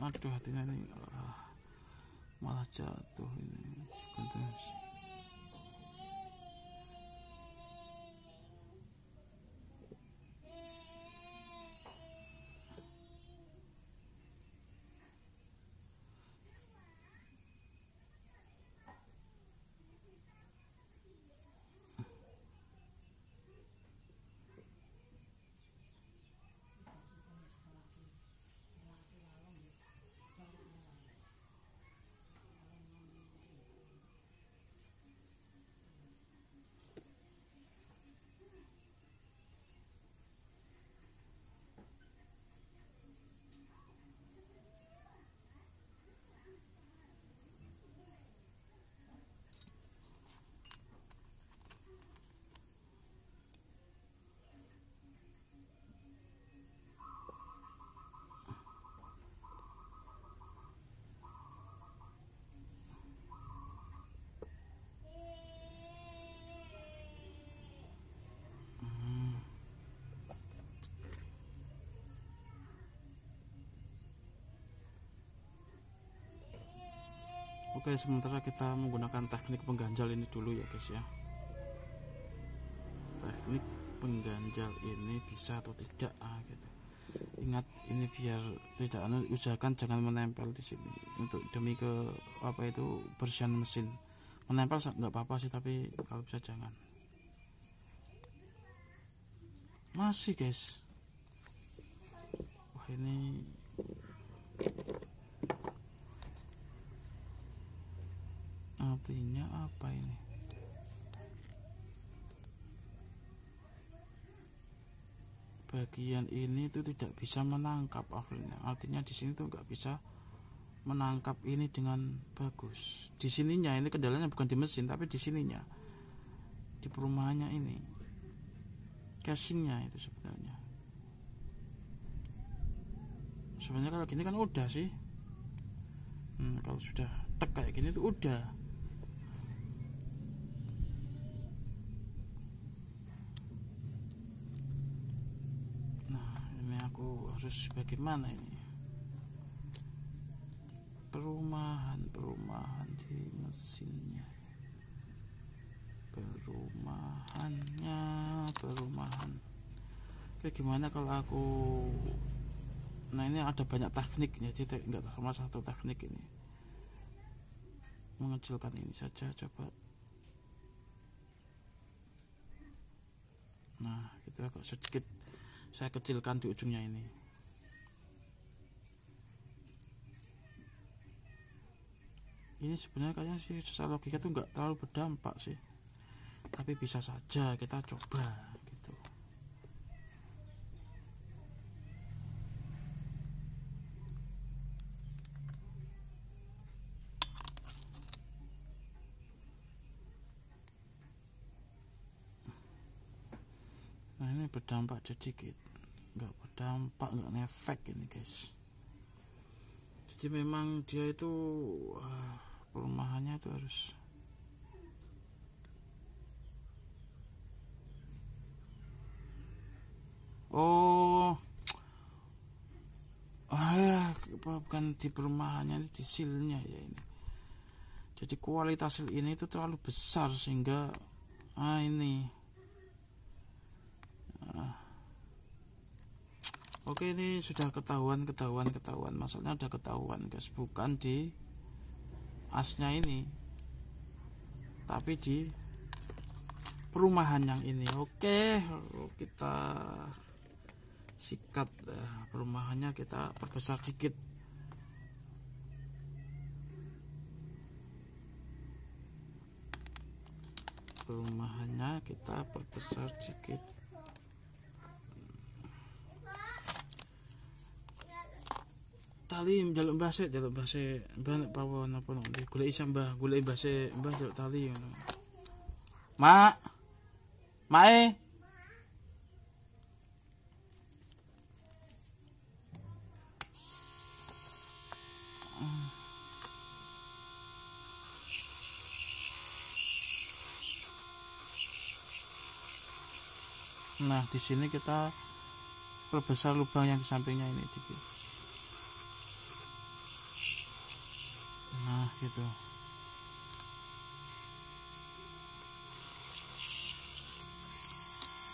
Aduh, hatinya ini malah jatuh ini gunting. Oke, sementara kita menggunakan teknik pengganjal ini dulu ya guys ya. Teknik pengganjal ini bisa atau tidak gitu. Ingat, ini biar tidak, usahakan jangan menempel di sini untuk demi ke apa itu bersihan mesin. Menempel nggak apa-apa sih, tapi kalau bisa jangan. Masih guys. Wah, ini artinya apa ini? Bagian ini itu tidak bisa menangkap akhirnya. Artinya di sini tuh nggak bisa menangkap ini dengan bagus. Di sininya ini kendalanya bukan di mesin, tapi di sininya, di perumahannya ini, casingnya itu sebenarnya. Sebenarnya kalau gini kan udah sih. Kalau sudah tek kayak gini tuh udah. Nah, ini aku harus bagaimana ini? Perumahan di mesinnya. Perumahan. Oke, gimana kalau aku, nah ini ada banyak tekniknya, jadi enggak sama satu teknik ini. Mengecilkan ini saja coba. Nah, gitu agak sedikit saya kecilkan di ujungnya ini. Ini sebenarnya kayaknya sih secara logika tuh nggak terlalu berdampak sih, tapi bisa saja kita coba gitu. Nah, ini berdampak sedikit, nggak berdampak, nggak ngefek ini guys. Jadi memang dia itu perumahannya itu harus bukan di perumahannya, ini di silnya ya ini. Jadi kualitas sil ini itu terlalu besar sehingga ini oke, ini sudah ketahuan masalahnya udah ketahuan guys, bukan di asnya ini tapi di perumahan yang ini. Oke, kita sikat perumahannya, kita perbesar dikit. Perumahannya kita perbesar dikit. Tali jaluk mbah mbah pawon apa nek golek isa mbah, golek mbah jaluk tali ngono. Mak. Mae. Nah, di sini kita perbesar lubang yang di sampingnya ini dikit. Nah, gitu.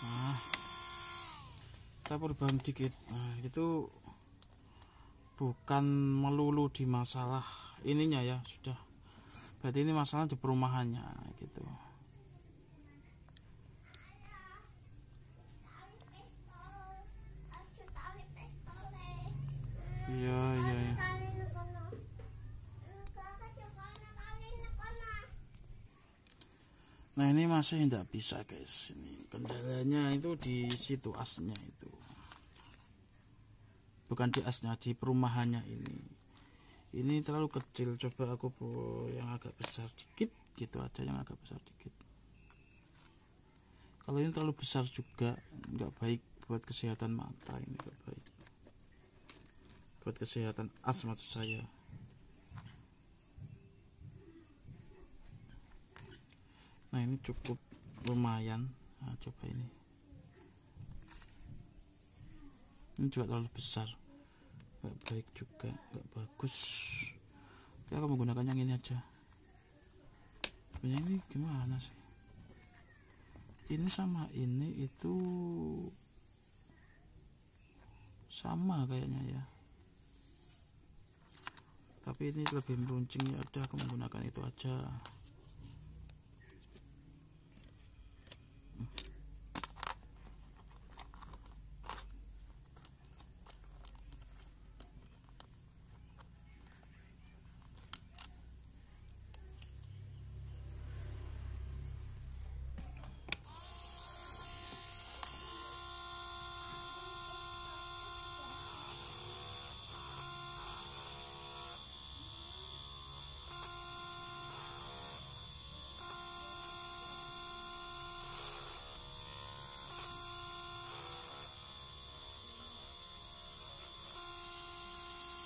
Nah, kita perubahan dikit. Nah, itu bukan melulu di masalah ininya ya, sudah. Berarti ini masalah di perumahannya gitu. Iya. Nah, ini masih tidak bisa guys. Ini kendalanya itu di situ asnya itu. Bukan di asnya, di perumahannya ini. Ini terlalu kecil. Coba aku yang agak besar dikit gitu aja, yang agak besar dikit. Kalau ini terlalu besar juga nggak baik buat kesehatan mata, ini nggak baik. Buat kesehatan as maksud saya. Nah, ini cukup lumayan. Nah, coba ini juga terlalu besar, nggak baik juga, nggak bagus. Oke, aku menggunakan yang ini aja. Ini gimana sih, ini sama ini itu sama kayaknya ya, tapi ini lebih meruncing. Ya udah, aku menggunakan itu aja.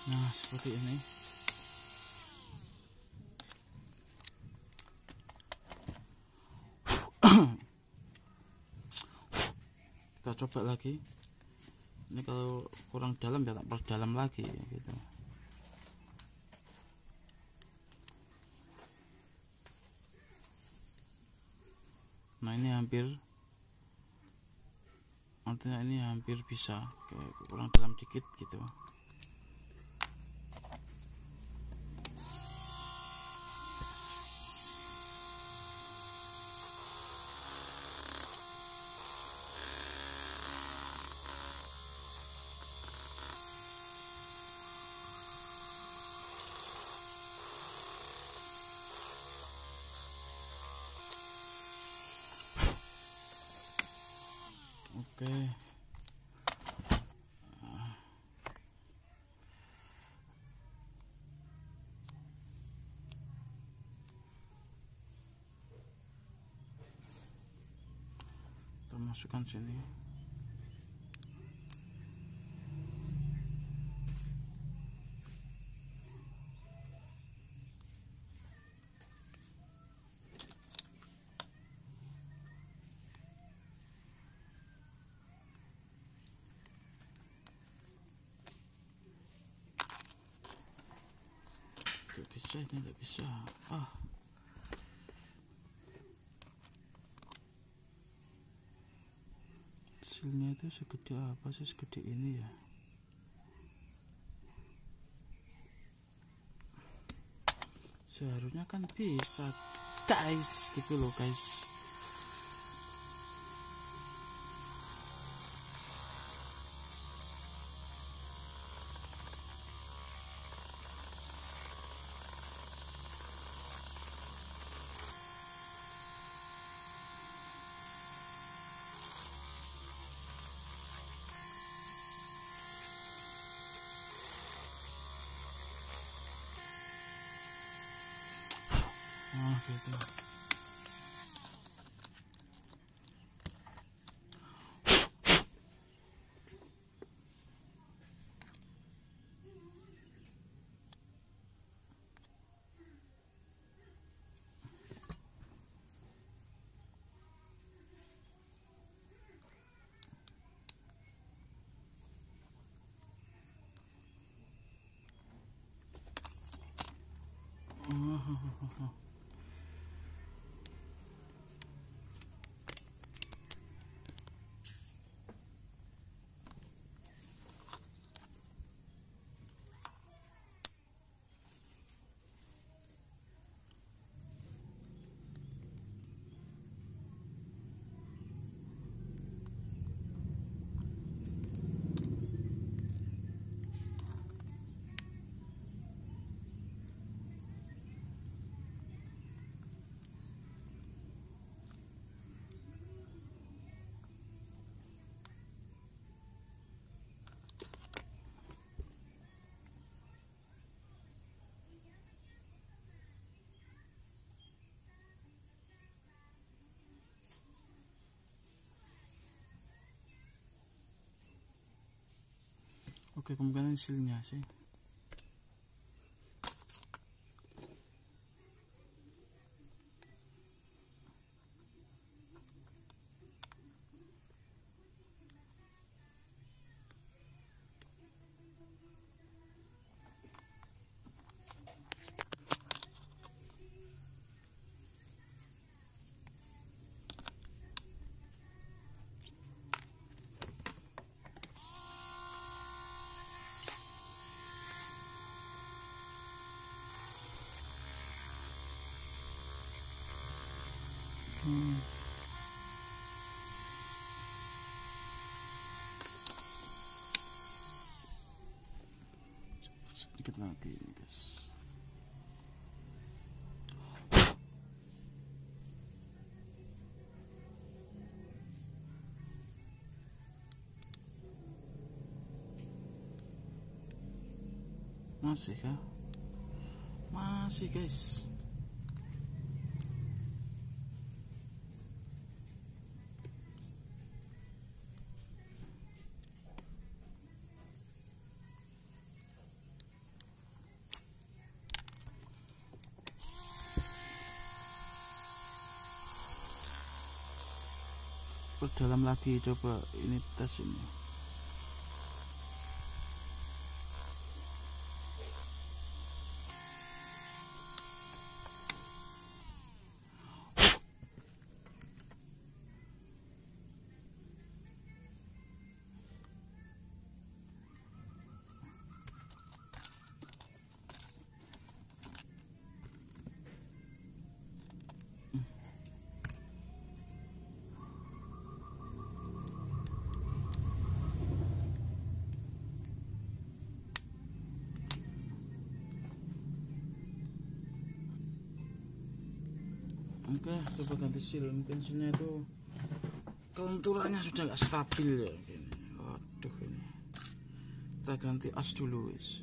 Nah, seperti ini. Kita coba lagi. Ini kalau kurang dalam ya tak perdalam lagi gitu. Nah, ini artinya ini hampir bisa, kayak kurang dalam dikit gitu. Oke. Kita masukkan sini. ini tidak bisa. Hasilnya itu segede apa sih, segede ini ya. Seharusnya kan bisa guys, gitu loh guys. Gitu. Oke, kemungkinan hasilnya sih. Sedikit lagi ini guys. Masih kah? Masih guys. Perdalam lagi, coba ini tes ini. Oke, coba ganti seal. Mungkin sealnya itu kelenturannya sudah nggak stabil ya gini. Waduh, ini kita ganti as dulu guys.